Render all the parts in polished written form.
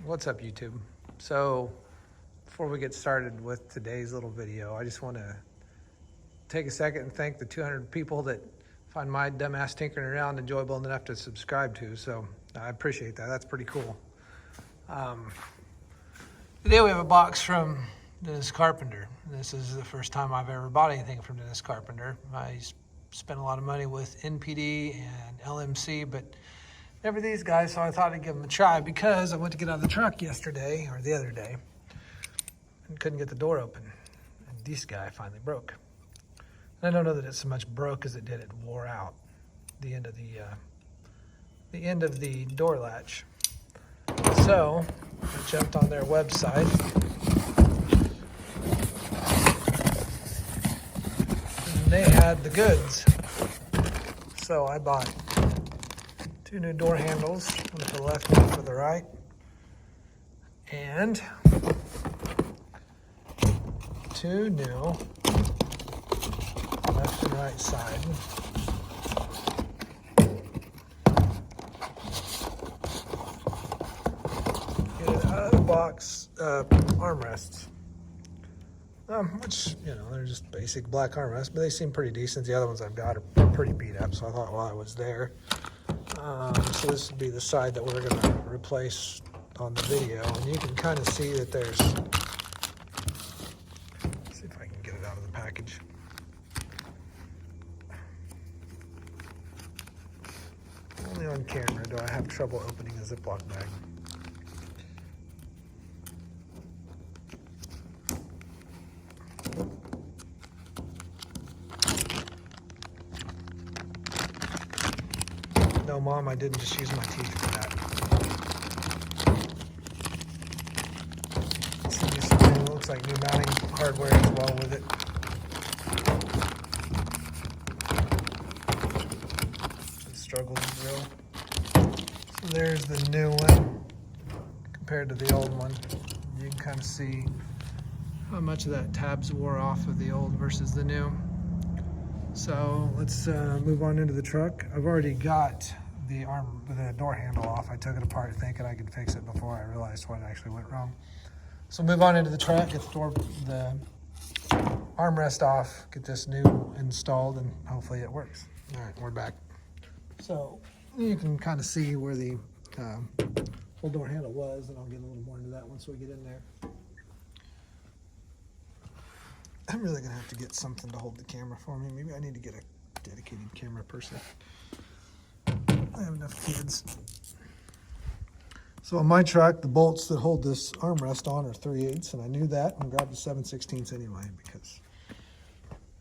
What's up, YouTube? So before we get started with today's little video, I just want to take a second and thank the 200 people that find my dumbass tinkering around enjoyable enough to subscribe to. So I appreciate that. That's pretty cool. Today we have a box from Dennis Carpenter. This is the first time I've ever bought anything from Dennis Carpenter. I spent a lot of money with NPD and LMC, but never these guys, so I thought I'd give them a try because I went to get out of the truck yesterday, or the other day, and couldn't get the door open. And this guy finally broke. And I don't know that it so much broke as it did, it wore out the end of the door latch. So I jumped on their website. And they had the goods. So I bought 2 new door handles, one for the left and one for the right, and 2 new left and right side. Get it out of the box armrests, which, you know, they're just basic black armrests, but they seem pretty decent. The other ones I've got are pretty beat up, so I thought while I was there. So this would be the side that we're going to replace on the video, and you can kind of see that there's, let's see if I can get it out of the package. Only on camera do I have trouble opening a Ziploc bag. No, Mom, I didn't just use my teeth for that. See, this looks like new mounting hardware as well with it. The struggle is real. So there's the new one compared to the old one. You can kind of see how much of that tabs wore off of the old versus the new. So let's move on into the truck. I've already got the door handle off. I took it apart thinking I could fix it before I realized what actually went wrong. So move on into the truck, get the armrest off, get this new installed, and hopefully it works. All right, we're back. So you can kind of see where the whole door handle was, and I'll get a little more into that once we get in there. I'm really gonna have to get something to hold the camera for me. Maybe I need to get a dedicated camera person. I have enough kids. So on my truck, the bolts that hold this armrest on are 3/8, and I knew that and grabbed the 7/16 anyway because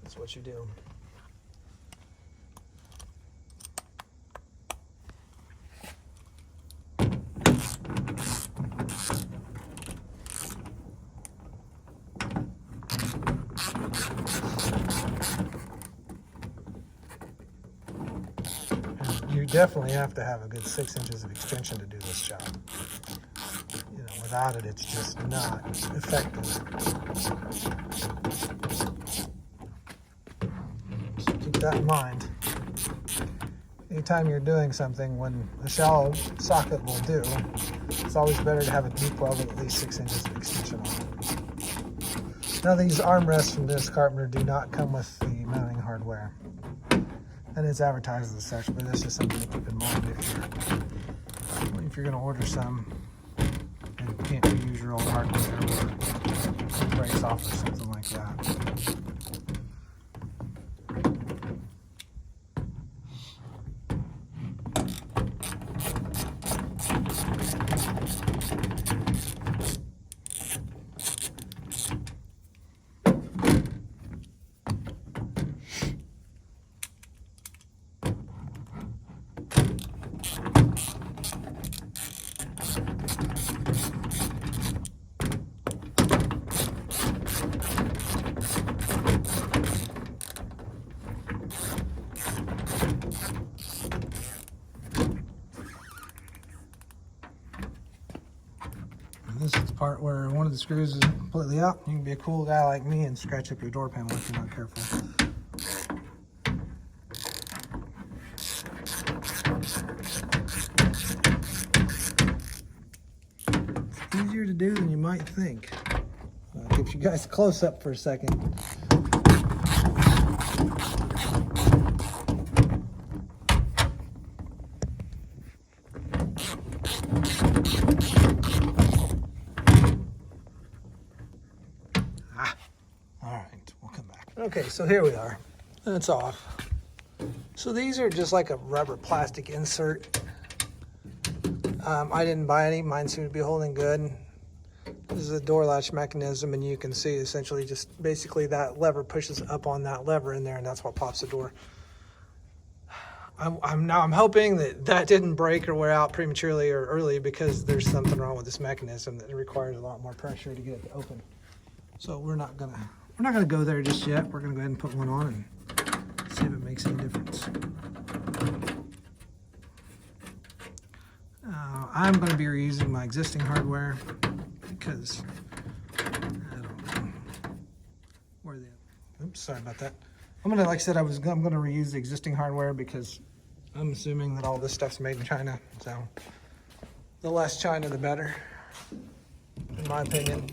that's what you do. You definitely have to have a good 6 inches of extension to do this job. You know, without it, it's just not effective. So keep that in mind. Anytime you're doing something, when a shallow socket will do, it's always better to have a deep weld with at least 6 inches of extension on it. Now, these armrests from Dennis Carpenter do not come with the mounting hardware. And it's advertised as such, but that's just something to keep in mind if you're going to order some and you can't use your old hardware or it breaks off or something like that. This is the part where one of the screws is completely out. You can be a cool guy like me and scratch up your door panel if you're not careful. easier to do than you might think. I'll give you guys a close-up for a second. All right, we'll come back. Okay, so here we are. That's off. So these are just like a rubber plastic insert. I didn't buy any. Mine seem to be holding good. This is a door latch mechanism, and you can see essentially just basically that lever pushes up on that lever in there, and that's what pops the door. I'm hoping that didn't break or wear out prematurely or early, because there's something wrong with this mechanism that requires a lot more pressure to get it to open. So we're not gonna go there just yet. We're gonna go ahead and put one on and see if it makes any difference. I'm going to be reusing my existing hardware because I don't know where the. Oops, sorry about that. I'm gonna, like I said, I'm gonna reuse the existing hardware because I'm assuming that all this stuff's made in China. So the less China, the better, in my opinion.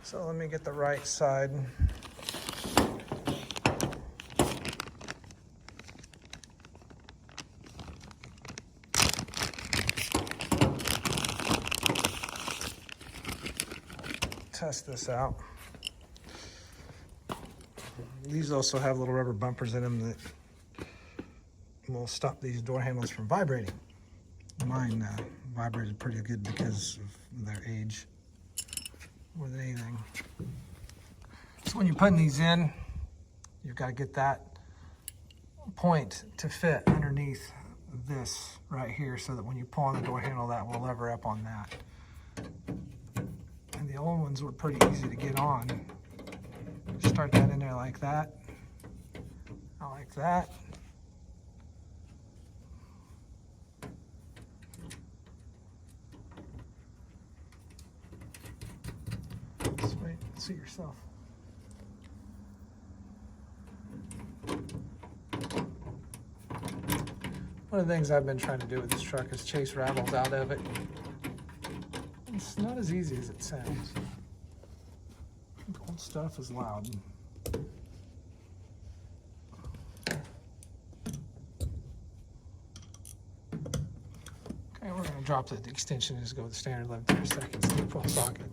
So let me get the right side. Test this out. These also have little rubber bumpers in them that will stop these door handles from vibrating. Mine vibrated pretty good because of their age more than anything. So when you're putting these in, you've got to get that point to fit underneath this right here so that when you pull on the door handle, that will lever up on that. And the old ones were pretty easy to get on. Start that in there like that. I like that. Just wait, see yourself. One of the things I've been trying to do with this truck is chase rattles out of it. It's not as easy as it sounds. Old stuff is loud. Okay, we're going to drop the extension and just go with the standard 11 seconds 3-pole socket.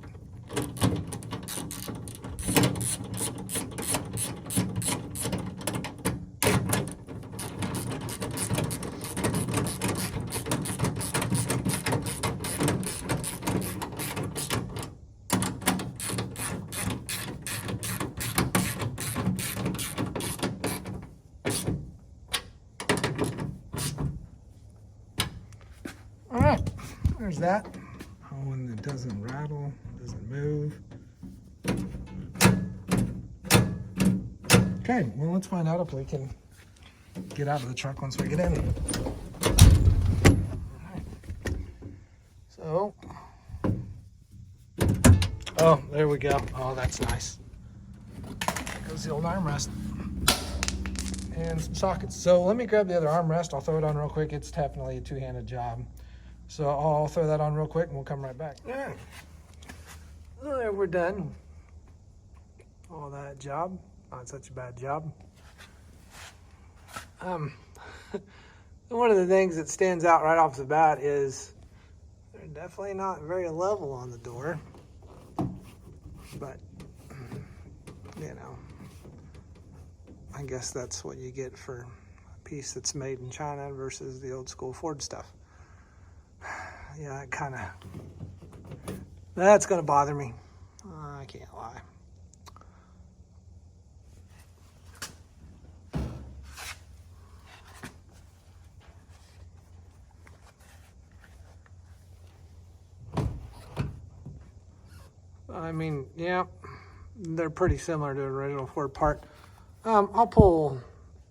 All right, there's that. Oh, and it doesn't rattle, doesn't move. Okay, well, let's find out if we can get out of the truck once we get in. All right. So, oh, there we go. Oh, that's nice. There goes the old armrest. And some sockets. So let me grab the other armrest. I'll throw it on real quick. It's definitely a two-handed job. So I'll throw that on real quick and we'll come right back. All right. Well, there, we're done. All that job. Not such a bad job. One of the things that stands out right off the bat is they're definitely not very level on the door. But, you know, I guess that's what you get for a piece that's made in China versus the old school Ford stuff. Yeah, that's gonna bother me. I can't lie. I mean, yeah, they're pretty similar to an original Ford part. I'll pull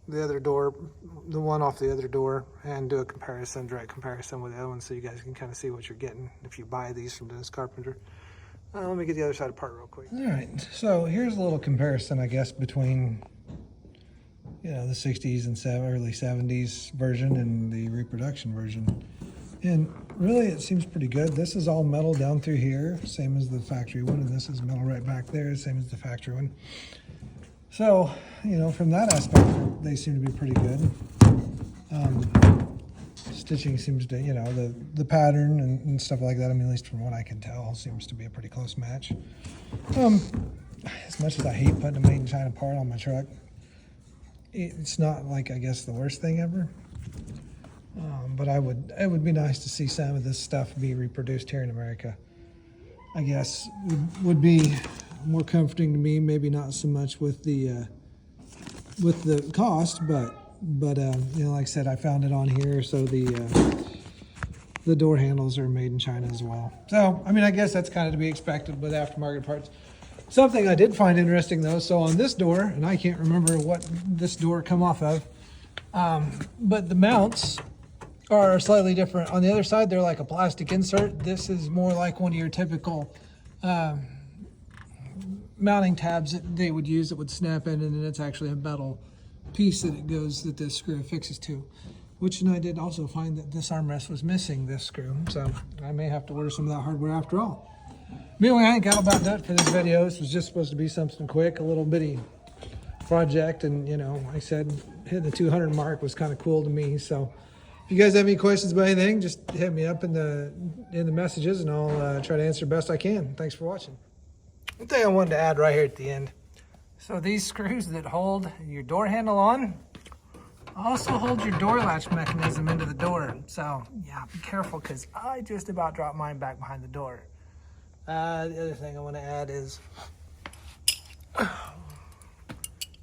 the other door, the one off the other door, and do a comparison, direct comparison with the other one, so you guys can kind of see what you're getting if you buy these from Dennis Carpenter. Let me get the other side apart real quick. All right, so here's a little comparison, I guess, between, you know, the 60s and early 70s version and the reproduction version. And really, it seems pretty good. This is all metal down through here, same as the factory one, and this is metal right back there, same as the factory one. So, you know, from that aspect, they seem to be pretty good. Stitching seems to, you know, the pattern and stuff like that, I mean, at least from what I can tell, seems to be a pretty close match. As much as I hate putting a made in China part on my truck, it's not like, I guess, the worst thing ever. But it would be nice to see some of this stuff be reproduced here in America. I guess would be more comforting to me. Maybe not so much with the cost, but you know, like I said, I found it on here, so the door handles are made in China as well. So I mean, I guess that's kind of to be expected with aftermarket parts. Something I did find interesting though, so on this door, and I can't remember what this door come off of, but the mounts are slightly different. On the other side, they're like a plastic insert. This is more like one of your typical mounting tabs that they would use that would snap in, and then it's actually a metal piece that this screw affixes to. Which, and I did also find that this armrest was missing this screw, so I may have to order some of that hardware after all. Anyway, I think that'll about do it for this video. This was just supposed to be something quick, a little bitty project, and you know, like I said, hitting the 200 mark was kind of cool to me. So if you guys have any questions about anything, just hit me up in the messages, and I'll try to answer best I can. Thanks for watching. One thing I wanted to add right here at the end. So these screws that hold your door handle on also hold your door latch mechanism into the door. So yeah, be careful, because I just about dropped mine back behind the door. The other thing I want to add is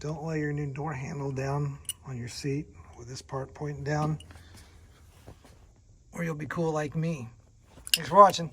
don't lay your new door handle down on your seat with this part pointing down, or you'll be cool like me. Thanks for watching.